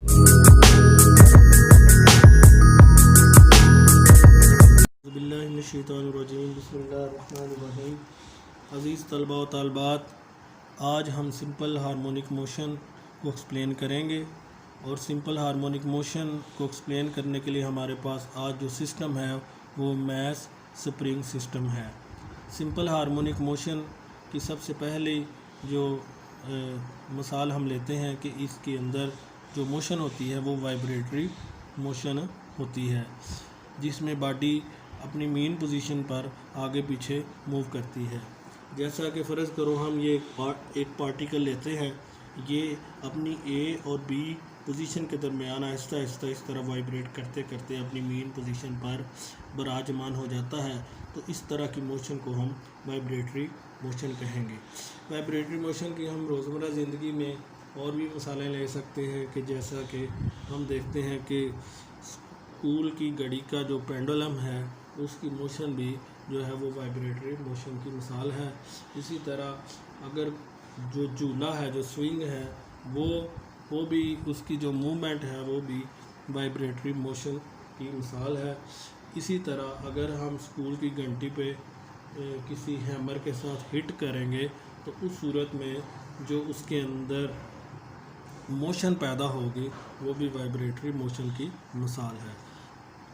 बिस्मिल्लाहिर्रहमानिर्रहीम। बिस्मिल्लाहिर्रहमानिर्रहीम। अज़ीज़ तलबा व तालबात, आज हम सिंपल हार्मोनिक मोशन को एक्सप्लेन करेंगे। और सिंपल हार्मोनिक मोशन को एक्सप्लेन करने के लिए हमारे पास आज जो सिस्टम है वो मैस स्प्रिंग सिस्टम है। सिंपल हार्मोनिक मोशन की सबसे पहले जो मिसाल हम लेते हैं कि इसके अंदर जो मोशन होती है वो वाइब्रेटरी मोशन होती है, जिसमें बॉडी अपनी मेन पोजीशन पर आगे पीछे मूव करती है। जैसा कि फ़र्ज़ करो हम ये एक पार्टिकल लेते हैं, ये अपनी ए और बी पोजीशन के दरमियान आहिस्ता आहिस्ता इस तरह वाइब्रेट करते करते अपनी मेन पोजीशन पर विराजमान हो जाता है। तो इस तरह की मोशन को हम वाइब्रेटरी मोशन कहेंगे। वाइब्रेटरी मोशन की हम रोज़मर्रा ज़िंदगी में और भी मिसालें ले सकते हैं कि जैसा कि हम देखते हैं कि स्कूल की घड़ी का जो पेंडुलम है उसकी मोशन भी जो है वो वाइब्रेटरी मोशन की मिसाल है। इसी तरह अगर जो झूला है, जो स्विंग है, वो भी उसकी जो मूवमेंट है वो भी वाइब्रेटरी मोशन की मिसाल है। इसी तरह अगर हम स्कूल की घंटी पे किसी हैमर के साथ हिट करेंगे तो उस सूरत में जो उसके अंदर मोशन पैदा होगी वो भी वाइब्रेटरी मोशन की मिसाल है।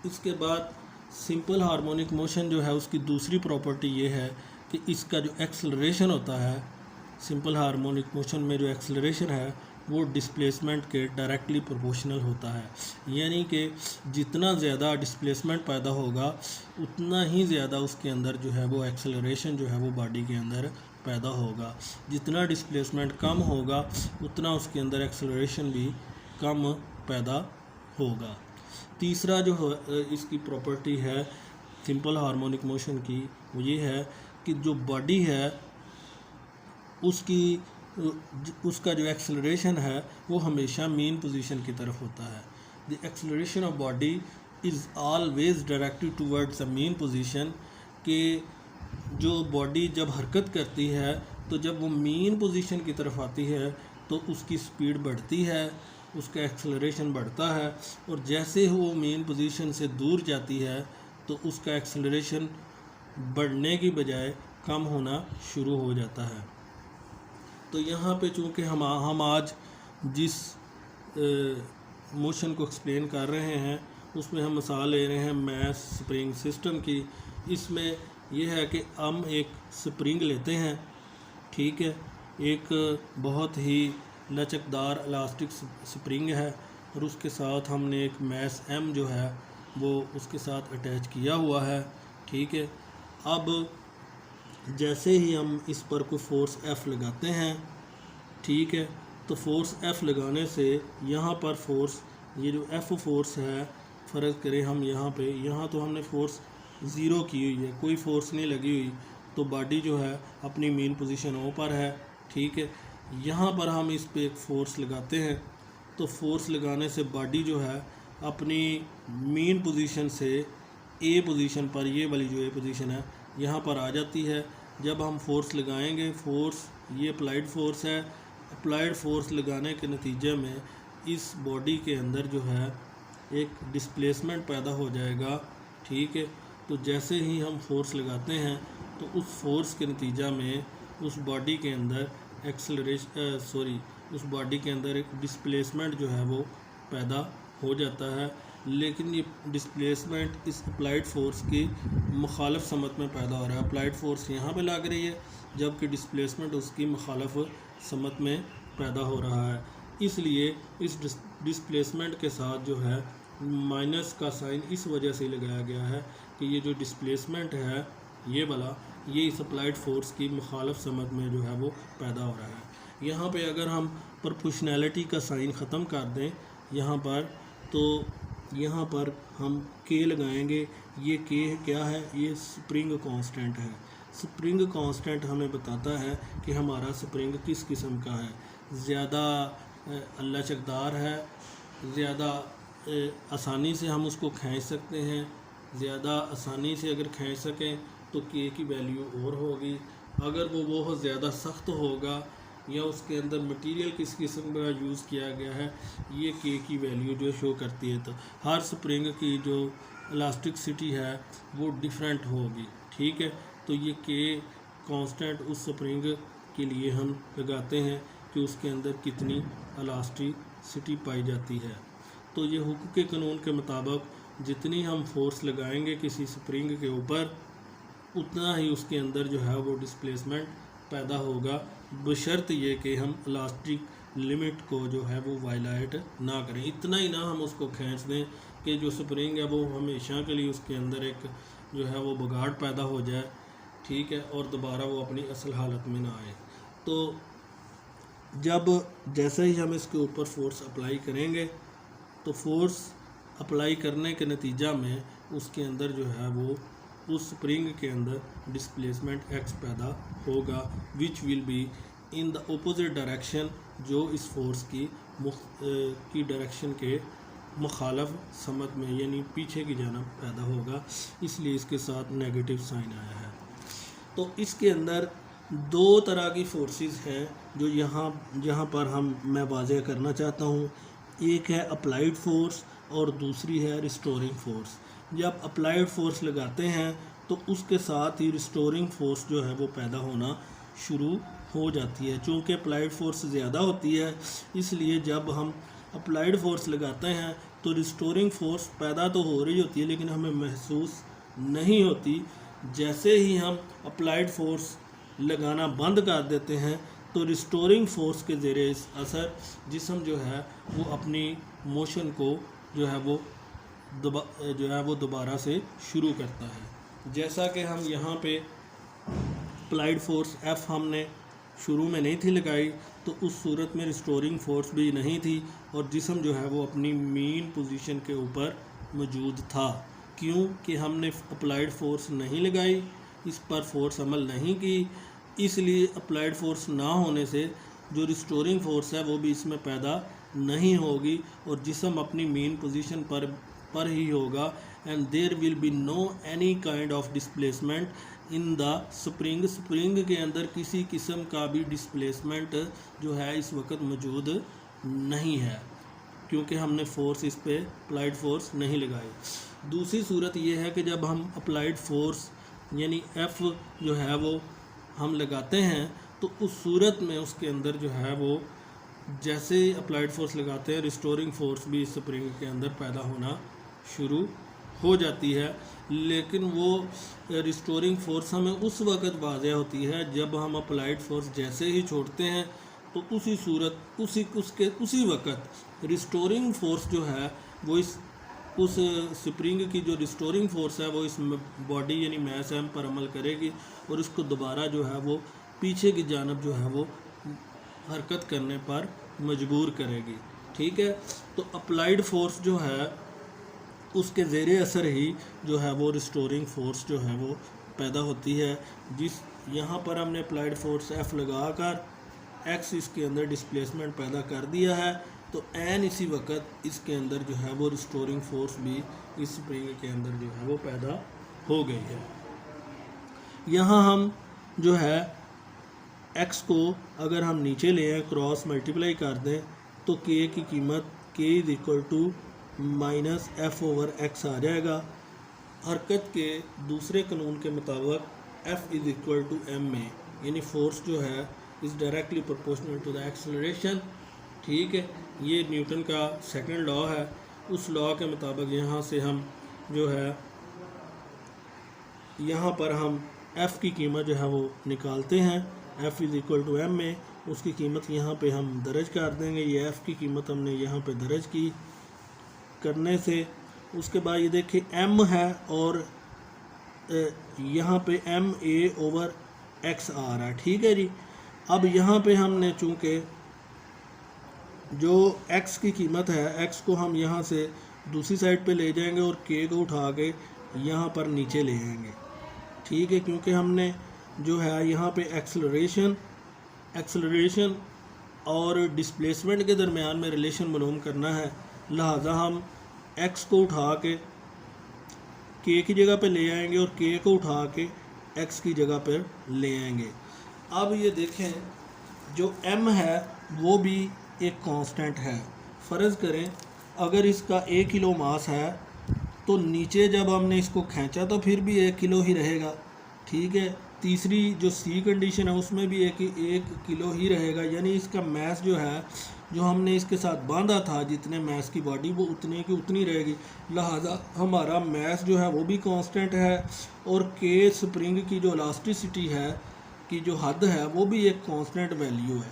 इसके बाद सिंपल हार्मोनिक मोशन जो है उसकी दूसरी प्रॉपर्टी ये है कि इसका जो एक्सेलरेशन होता है, सिंपल हार्मोनिक मोशन में जो एक्सेलरेशन है वो डिस्प्लेसमेंट के डायरेक्टली प्रोपोर्शनल होता है। यानी कि जितना ज़्यादा डिस्प्लेसमेंट पैदा होगा उतना ही ज़्यादा उसके अंदर जो है वो एक्सेलरेशन जो है वो बॉडी के अंदर पैदा होगा। जितना डिस्प्लेसमेंट कम होगा उतना उसके अंदर एक्सेलरेशन भी कम पैदा होगा। तीसरा जो इसकी प्रॉपर्टी है सिंपल हार्मोनिक मोशन की वो ये है कि जो बॉडी है उसका जो एक्सेलरेशन है वो हमेशा मेन पोजीशन की तरफ होता है। The acceleration of body is always directed towards the main position. कि जो बॉडी जब हरकत करती है तो जब वो मेन पोजीशन की तरफ आती है तो उसकी स्पीड बढ़ती है, उसका एक्सेलरेशन बढ़ता है, और जैसे वो मेन पोजीशन से दूर जाती है तो उसका एक्सेलरेशन बढ़ने की बजाय कम होना शुरू हो जाता है। तो यहाँ पे चूँकि हम आज जिस मोशन को एक्सप्लेन कर रहे हैं उसमें हम मिसाल ले रहे हैं मैस स्प्रिंग सिस्टम की। इसमें यह है कि हम एक स्प्रिंग लेते हैं, ठीक है, एक बहुत ही लचकदार इलास्टिक स्प्रिंग है, और उसके साथ हमने एक मैस एम जो है वो उसके साथ अटैच किया हुआ है, ठीक है। अब जैसे ही हम इस पर कोई फोर्स एफ़ लगाते हैं, ठीक है, तो फोर्स एफ़ लगाने से यहाँ पर फोर्स, ये जो एफ़ फोर्स है, फ़र्ज़ करें हम यहाँ तो हमने फोर्स ज़ीरो की हुई है, कोई फोर्स नहीं लगी हुई, तो बॉडी जो है अपनी मेन पोजीशन ओ पर है, ठीक है। यहाँ पर हम इस पे एक फ़ोर्स लगाते हैं, तो फोर्स लगाने से बॉडी जो है अपनी मेन पोजीशन से ए पोजीशन पर, ये वाली जो ए पोजीशन है यहाँ पर आ जाती है। जब हम फोर्स लगाएंगे, फोर्स ये अप्लाइड फोर्स है, अप्लाइड फोर्स लगाने के नतीजे में इस बॉडी के अंदर जो है एक डिस्प्लेसमेंट पैदा हो जाएगा, ठीक है। तो जैसे ही हम फोर्स लगाते हैं तो उस फोर्स के नतीजा में उस बॉडी के अंदर उस बॉडी के अंदर एक डिस्प्लेसमेंट जो है वो पैदा हो जाता है। लेकिन ये डिस्प्लेसमेंट इस अप्लाइड फोर्स की मुखालफ समत में पैदा हो रहा है। अप्लाइड फोर्स यहाँ पे लग रही है जबकि डिस्प्लेसमेंट उसकी मुखालफ समत में पैदा हो रहा है। इसलिए इस डिस्प्लेसमेंट के साथ जो है माइनस का साइन इस वजह से लगाया गया है कि ये जो डिस्प्लेसमेंट है ये वाला, ये इस अप्लाइड फोर्स की मुखालफ समत में जो है वो पैदा हो रहा है। यहाँ पे अगर हम प्रोपोर्शनैलिटी का साइन ख़त्म कर दें यहाँ पर, तो यहाँ पर हम के लगाएंगे। ये के क्या है? ये स्प्रिंग कांस्टेंट है। स्प्रिंग कांस्टेंट हमें बताता है कि हमारा स्प्रिंग किस किस्म का है, ज़्यादा लचकदार है, ज़्यादा आसानी से हम उसको खींच सकते हैं, ज़्यादा आसानी से अगर खींच सकें तो के की वैल्यू और होगी। अगर वो बहुत ज़्यादा सख्त होगा या उसके अंदर मटेरियल किस किस्म का यूज़ किया गया है, ये के की वैल्यू जो शो करती है। तो हर स्प्रिंग की जो इलास्टिसिटी है वो डिफरेंट होगी, ठीक है। तो ये के कांस्टेंट उस स्प्रिंग के लिए हम लगाते हैं कि उसके अंदर कितनी इलास्टिसिटी पाई जाती है। तो ये हुक के कानून के मुताबिक जितनी हम फोर्स लगाएंगे किसी स्प्रिंग के ऊपर, उतना ही उसके अंदर जो है वो डिस्प्लेसमेंट पैदा होगा, बशर्त ये कि हम इलास्टिक लिमिट को जो है वो वायलेट ना करें। इतना ही ना हम उसको खींच दें कि जो स्प्रिंग है वो हमेशा के लिए उसके अंदर एक जो है वो बिगाड़ पैदा हो जाए, ठीक है, और दोबारा वो अपनी असल हालत में ना आए। तो जब जैसे ही हम इसके ऊपर फोर्स अप्लाई करेंगे तो फोर्स अप्लाई करने के नतीजा में उसके अंदर जो है वो उस स्प्रिंग के अंदर डिस्प्लेसमेंट एक्स पैदा होगा, which will be in the opposite direction, जो इस फोर्स की डायरेक्शन के मुखालफ समत में यानी पीछे की जानब पैदा होगा, इसलिए इसके साथ नेगेटिव साइन आया है। तो इसके अंदर दो तरह की फोर्सेस हैं जो यहाँ पर मैं वाज़ेह करना चाहता हूँ। एक है अप्लाइड फोर्स और दूसरी है रिस्टोरिंग फोर्स। जब अप्लाइड फोर्स लगाते हैं तो उसके साथ ही रिस्टोरिंग फोर्स जो है वो पैदा होना शुरू हो जाती है। चूँकि अप्लाइड फोर्स ज़्यादा होती है, इसलिए जब हम अप्लाइड फोर्स लगाते हैं तो रिस्टोरिंग फोर्स पैदा तो हो रही होती है लेकिन हमें महसूस नहीं होती। जैसे ही हम अप्लाइड फोर्स लगाना बंद कर देते हैं तो रिस्टोरिंग फोर्स के ज़रिए असर जिस्म जो है वो अपनी मोशन को जो है वो दोबारा से शुरू करता है। जैसा कि हम यहाँ पे अप्लाइड फोर्स F हमने शुरू में नहीं थी लगाई, तो उस सूरत में रिस्टोरिंग फोर्स भी नहीं थी और जिस्म जो है वो अपनी मीन पोजीशन के ऊपर मौजूद था। क्यों कि हमने अप्लाइड फोर्स नहीं लगाई, इस पर फोर्स अमल नहीं की, इसलिए अप्लाइड फोर्स ना होने से जो रिस्टोरिंग फोर्स है वो भी इसमें पैदा नहीं होगी और जिस्म अपनी मेन पोजीशन पर ही होगा। And there will be no any kind of displacement in the spring के अंदर किसी किस्म का भी डिस्प्लेसमेंट जो है इस वक्त मौजूद नहीं है, क्योंकि हमने फोर्स इस पे अप्लाइड फोर्स नहीं लगाई। दूसरी सूरत ये है कि जब हम अप्लाइड फोर्स यानी F जो है वो हम लगाते हैं तो उस सूरत में उसके अंदर जो है वो जैसे अप्लाइड फोर्स लगाते हैं रिस्टोरिंग फोर्स भी इस स्प्रिंग के अंदर पैदा होना शुरू हो जाती है। लेकिन वो रिस्टोरिंग फोर्स हमें उस वक्त वाज़ेह होती है जब हम अप्लाइड फोर्स जैसे ही छोड़ते हैं तो उसी सूरत उसी वक्त रिस्टोरिंग फोर्स जो है वो उस स्प्रिंग की जो रिस्टोरिंग फोर्स है वो इस बॉडी यानी मैस एम पर अमल करेगी और इसको दोबारा जो है वो पीछे की जानब जो है वो हरकत करने पर मजबूर करेगी, ठीक है। तो अप्लाइड फोर्स जो है उसके ज़ेरे असर ही जो है वो रिस्टोरिंग फोर्स जो है वो पैदा होती है। यहाँ पर हमने अप्लाइड फोर्स F लगाकर एक्स इसके अंदर डिस्प्लेसमेंट पैदा कर दिया है, तो एन इसी वक्त इसके अंदर जो है वो रिस्टोरिंग फोर्स भी इस स्प्रिंग के अंदर जो है वो पैदा हो गई है। यहाँ हम जो है एक्स को अगर हम नीचे ले आए क्रॉस मल्टीप्लाई कर दें तो के की कीमत के is equal to minus F over X आ जाएगा। हरकत के दूसरे कानून के मुताबिक F is equal to M में, यानी फोर्स जो है is directly proportional to the acceleration, ठीक है। ये न्यूटन का सेकंड लॉ है। उस लॉ के मुताबिक यहाँ से हम जो है यहाँ पर हम एफ़ की कीमत जो है वो निकालते हैं। F is equal to M में उसकी कीमत यहाँ पे हम दर्ज कर देंगे। ये एफ़ की कीमत हमने यहाँ पे दर्ज की करने से उसके बाद ये देखिए एम है और यहाँ पे एम ए ओवर एक्स आ रहा है, ठीक है जी। अब यहाँ पे हमने चूँकि जो x की कीमत है x को हम यहाँ से दूसरी साइड पे ले जाएंगे और k को उठा के यहाँ पर नीचे ले आएंगे, ठीक है। क्योंकि हमने जो है यहाँ पे एक्सेलरेशन और डिस्प्लेसमेंट के दरमियान में रिलेशन मालूम करना है, लिहाजा हम x को उठा के k की जगह पे ले आएंगे और k को उठा के x की जगह पर ले आएंगे। अब ये देखें जो m है वो भी एक कांस्टेंट है। फ़र्ज़ करें अगर इसका 1 किलो मास है तो नीचे जब हमने इसको खींचा तो फिर भी 1 किलो ही रहेगा, ठीक है। तीसरी जो सी कंडीशन है उसमें भी एक किलो ही रहेगा, यानी इसका मैस जो है जो हमने इसके साथ बांधा था जितने मैस की बॉडी वो उतने की उतनी रहेगी। लिहाजा हमारा मैस जो है वो भी कांस्टेंट है और के स्प्रिंग की जो इलास्टिसिटी है की जो हद है वो भी एक कांस्टेंट वैल्यू है।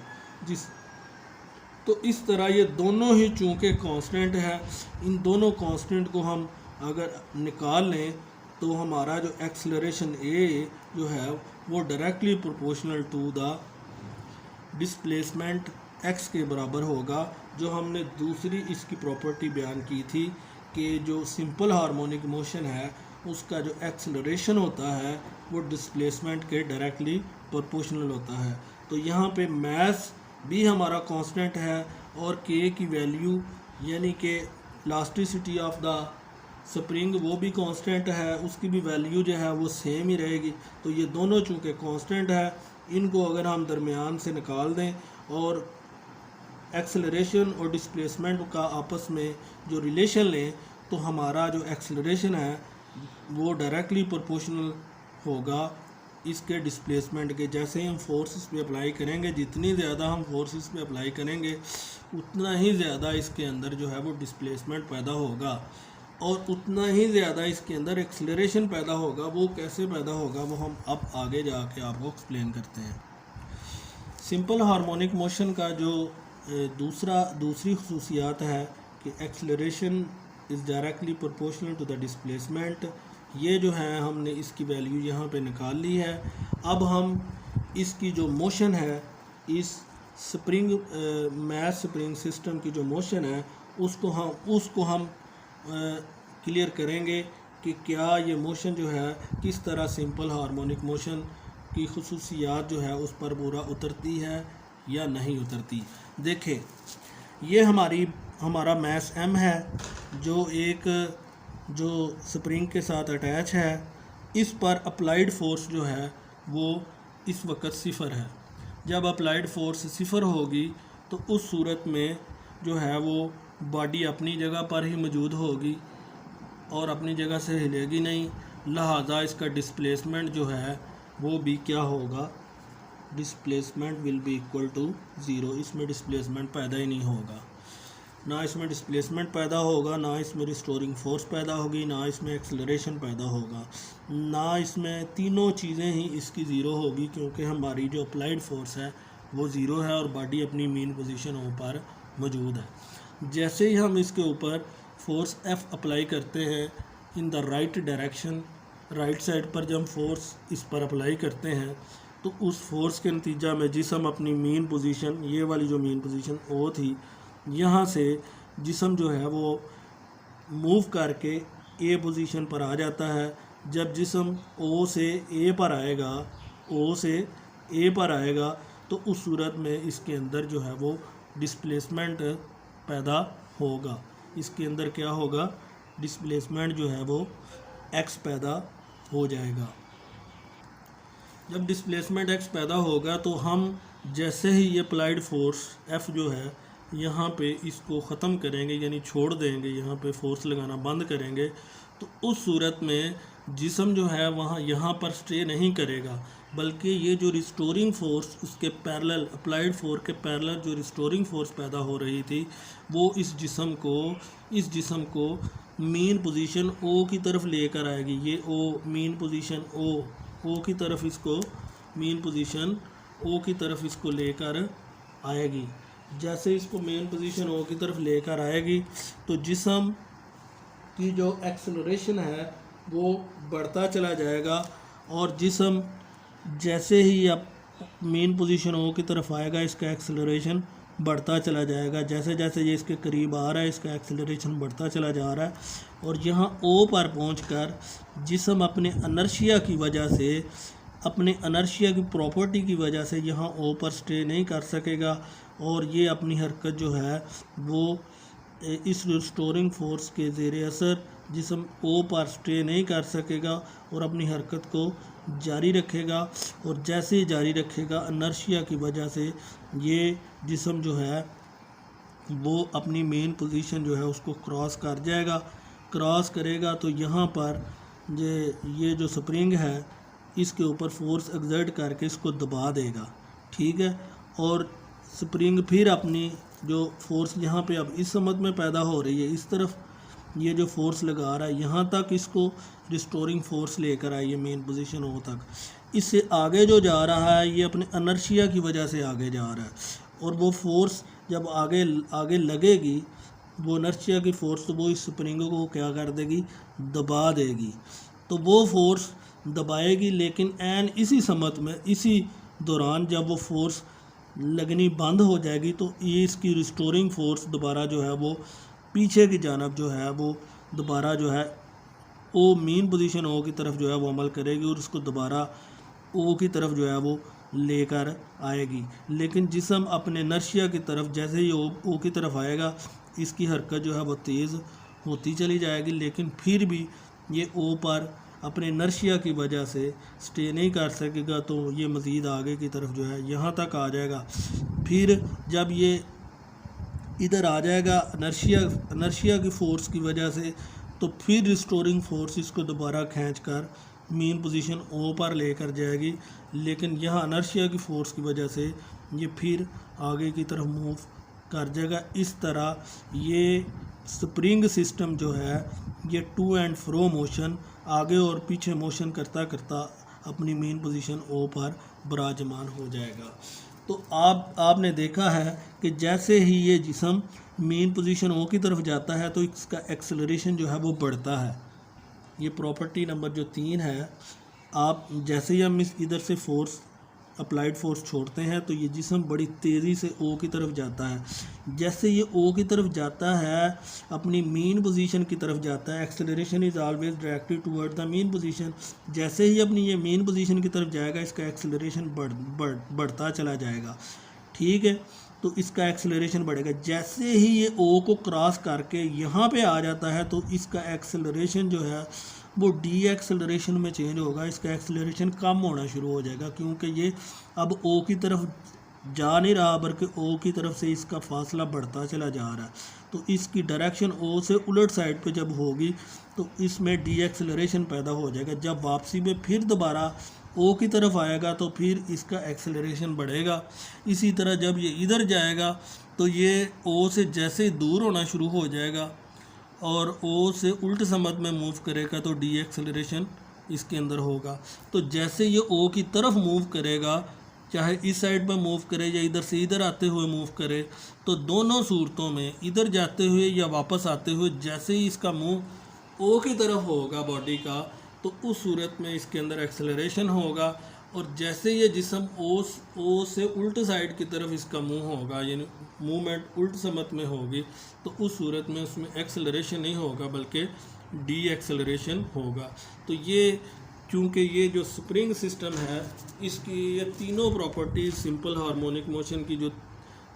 तो इस तरह ये दोनों ही चूँकि कांस्टेंट है, इन दोनों कांस्टेंट को हम अगर निकाल लें तो हमारा जो एक्सेलरेशन ए जो है वो directly proportional to the displacement X के बराबर होगा। जो हमने दूसरी इसकी प्रॉपर्टी बयान की थी कि जो सिंपल हार्मोनिक मोशन है उसका जो एक्सेलरेशन होता है वो डिस्प्लेसमेंट के डायरेक्टली प्रोपोर्शनल होता है। तो यहाँ पे मैस भी हमारा कांस्टेंट है और के की वैल्यू यानी कि इलास्टिसिटी ऑफ द स्प्रिंग वो भी कांस्टेंट है, उसकी भी वैल्यू जो है वो सेम ही रहेगी। तो ये दोनों चूँकि कांस्टेंट है, इनको अगर हम दरमियान से निकाल दें और एक्सेलरेशन और डिस्प्लेसमेंट का आपस में जो रिलेशन लें तो हमारा जो एक्सेलरेशन है वो डायरेक्टली प्रोपोर्शनल होगा इसके डिस्प्लेसमेंट के। जैसे ही हम फोर्सेस पे अप्लाई करेंगे, जितनी ज़्यादा हम फोर्सेस पे अप्लाई करेंगे उतना ही ज़्यादा इसके अंदर जो है वो डिस्प्लेसमेंट पैदा होगा और उतना ही ज़्यादा इसके अंदर एक्सेलरेशन पैदा होगा। वो कैसे पैदा होगा वो हम अब आगे जाके आपको एक्सप्लेन करते हैं। सिंपल हार्मोनिक मोशन का जो दूसरी खसूसियात है कि acceleration is directly proportional to the displacement. ये जो है हमने इसकी वैल्यू यहाँ पे निकाल ली है। अब हम इसकी जो मोशन है, इस स्प्रिंग मैस स्प्रिंग सिस्टम की जो मोशन है उसको हम क्लियर करेंगे कि क्या ये मोशन जो है किस तरह सिंपल हार्मोनिक मोशन की खसूसियात जो है उस पर पूरा उतरती है या नहीं उतरती। देखें, ये हमारा मैस m है जो स्प्रिंग के साथ अटैच है। इस पर अप्लाइड फोर्स जो है वो इस वक्त 0 है। जब अप्लाइड फोर्स 0 होगी तो उस सूरत में जो है वो बॉडी अपनी जगह पर ही मौजूद होगी और अपनी जगह से हिलेगी नहीं। लिहाजा इसका डिस्प्लेसमेंट जो है वो भी क्या होगा, displacement will be equal to 0। इसमें डिस्प्लेसमेंट पैदा ही नहीं होगा, ना इसमें डिस्प्लेसमेंट पैदा होगा, ना इसमें रिस्टोरिंग फोर्स पैदा होगी, ना इसमें एक्सेलरेशन पैदा होगा, ना इसमें तीनों चीज़ें ही इसकी ज़ीरो होगी क्योंकि हमारी जो अप्लाइड फोर्स है वो ज़ीरो है और बॉडी अपनी मेन पोजीशन पर मौजूद है। जैसे ही हम इसके ऊपर फोर्स F अप्लाई करते हैं in the right direction, right side पर जब हम फोर्स इस पर अप्लाई करते हैं तो उस फोर्स के नतीजा में जिसम अपनी मेन पोजीशन, ये वाली जो मेन पोजीशन O थी, यहाँ से जिसम जो है वो मूव करके A पोजीशन पर आ जाता है। जब जिसम O से A पर आएगा तो उस सूरत में इसके अंदर जो है वो डिस्प्लेसमेंट पैदा होगा। इसके अंदर क्या होगा, डिस्प्लेसमेंट जो है वो x पैदा हो जाएगा। जब डिस्प्लेसमेंट x पैदा होगा तो हम जैसे ही ये अप्लाइड फोर्स F जो है यहाँ पे इसको ख़त्म करेंगे, यानी छोड़ देंगे, यहाँ पे फोर्स लगाना बंद करेंगे, तो उस सूरत में जिस्म जो है वहाँ यहाँ पर स्टे नहीं करेगा, बल्कि ये जो रिस्टोरिंग फोर्स उसके पैरेलल, अप्लाइड फोर्स के पैरेलल जो रिस्टोरिंग फोर्स पैदा हो रही थी वो इस जिस्म को मेन पोजीशन O की तरफ लेकर आएगी। ये O मेन पोजीशन O की तरफ इसको मेन पोजीशन O की तरफ इसको लेकर आएगी। जैसे इसको मेन पोजीशन O की तरफ लेकर आएगी तो जिस्म की जो एक्सेलरेशन है वो बढ़ता चला जाएगा और जिस्म जैसे ही अब मेन पोजीशन O की तरफ आएगा इसका एक्सेलरेशन बढ़ता चला जाएगा। जैसे जैसे ये इसके करीब आ रहा है इसका एक्सेलरेशन बढ़ता चला जा रहा है और यहाँ O पर पहुंचकर जिस्म अपने इनर्शिया की वजह से, अपने इनर्शिया की प्रॉपर्टी की वजह से यहाँ O पर स्टे नहीं कर सकेगा और ये अपनी हरकत जो है वो इस रिस्टोरिंग फोर्स के ज़ेरे असर जिस्म O पर स्टे नहीं कर सकेगा और अपनी हरकत को जारी रखेगा, और जैसे ही जारी रखेगा इनर्शिया की वजह से ये जिस्म जो है वो अपनी मेन पोजीशन जो है उसको क्रॉस कर जाएगा। क्रॉस करेगा तो यहाँ पर ये जो स्प्रिंग है इसके ऊपर फोर्स एक्सर्ट करके इसको दबा देगा, ठीक है। और स्प्रिंग फिर अपनी जो फोर्स यहाँ पे अब इस समत में पैदा हो रही है, इस तरफ ये जो फोर्स लगा रहा है यहाँ तक इसको रिस्टोरिंग फोर्स लेकर आई है मेन पोजीशन ओ तक। इससे आगे जो जा रहा है ये अपने इनर्शिया की वजह से आगे जा रहा है, और वो फोर्स जब आगे लगेगी वो इनर्शिया की फोर्स, तो वो इस स्प्रिंग को क्या कर देगी, दबा देगी। तो वो फोर्स दबाएगी, लेकिन एन इसी समत में, इसी दौरान जब वो फोर्स लगनी बंद हो जाएगी तो ये इसकी रिस्टोरिंग फोर्स दोबारा जो है वो पीछे की जानब जो है वो दोबारा जो है ओ मेन पोजीशन ओ की तरफ जो है वो अमल करेगी, और उसको दोबारा ओ की तरफ जो है वो लेकर आएगी। लेकिन जिस्म अपने इनर्शिया की तरफ जैसे ही ओ की तरफ आएगा इसकी हरकत जो है वो तेज़ होती चली जाएगी, लेकिन फिर भी ये ओ पर अपने इनर्शिया की वजह से स्टे नहीं कर सकेगा, तो ये मज़ीद आगे की तरफ जो है यहाँ तक आ जाएगा। फिर जब ये इधर आ जाएगा इनर्शिया की फ़ोर्स की वजह से, तो फिर रिस्टोरिंग फोर्स इसको दोबारा खींच कर मेन पोजीशन ओ पर लेकर जाएगी, लेकिन यहाँ इनर्शिया की फ़ोर्स की वजह से ये फिर आगे की तरफ मूव कर जाएगा। इस तरह ये स्प्रिंग सिस्टम जो है ये टू एंड फ्रो मोशन, आगे और पीछे मोशन करता करता अपनी मेन पोजीशन ओ पर विराजमान हो जाएगा। तो आपने देखा है कि जैसे ही ये जिस्म मेन पोजीशन ओ की तरफ जाता है तो इसका एक्सेलरेशन जो है वो बढ़ता है। ये प्रॉपर्टी नंबर जो 3 है, आप जैसे ही हम इधर से फोर्स अप्लाइड फोर्स छोड़ते हैं तो ये जिस्म बड़ी तेज़ी से ओ की तरफ जाता है। जैसे ये ओ की तरफ जाता है, अपनी मेन पोजीशन की तरफ जाता है, acceleration is always directed toward the main position. जैसे ही अपनी ये मेन पोजीशन की तरफ जाएगा इसका एक्सेलरेशन बढ़ता चला जाएगा, ठीक है। तो इसका एक्सेलरेशन बढ़ेगा। जैसे ही ये ओ को क्रॉस करके यहाँ पे आ जाता है तो इसका एक्सेलरेशन जो है वो डी एक्सेलरेशन में चेंज होगा, इसका एक्सेलरेशन कम होना शुरू हो जाएगा, क्योंकि ये अब ओ की तरफ जा नहीं रहा बल्कि ओ की तरफ से इसका फासला बढ़ता चला जा रहा है। तो इसकी डायरेक्शन ओ से उलट साइड पे जब होगी तो इसमें डी एक्सेलरेशन पैदा हो जाएगा। जब वापसी में फिर दोबारा ओ की तरफ आएगा तो फिर इसका एक्सेलरेशन बढ़ेगा। इसी तरह जब ये इधर जाएगा तो ये ओ से जैसे दूर होना शुरू हो जाएगा और ओ से उल्ट समत में मूव करेगा तो डी एक्सेलरेशन इसके अंदर होगा। तो जैसे ये ओ की तरफ मूव करेगा, चाहे इस साइड पर मूव करे या इधर से इधर आते हुए मूव करे, तो दोनों सूरतों में इधर जाते हुए या वापस आते हुए जैसे ही इसका मूव ओ की तरफ होगा बॉडी का, तो उस सूरत में इसके अंदर एक्सेलरेशन होगा। और जैसे ये जिस्म ओ से उल्ट साइड की तरफ इसका मूव होगा, यानी मूवमेंट उल्ट समत में होगी, तो उस सूरत में उसमें एक्सेलरेशन नहीं होगा बल्कि डी एक्सेलरेशन होगा। तो ये चूँकि ये जो स्प्रिंग सिस्टम है इसकी ये तीनों प्रॉपर्टीज़ सिंपल हार्मोनिक मोशन की जो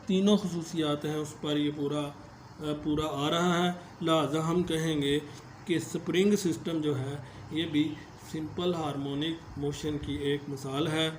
तीनों खसूसियात हैं उस पर ये पूरा आ रहा है। लिहाजा हम कहेंगे कि स्प्रिंग सिस्टम जो है ये भी सिंपल हार्मोनिक मोशन की एक मिसाल है।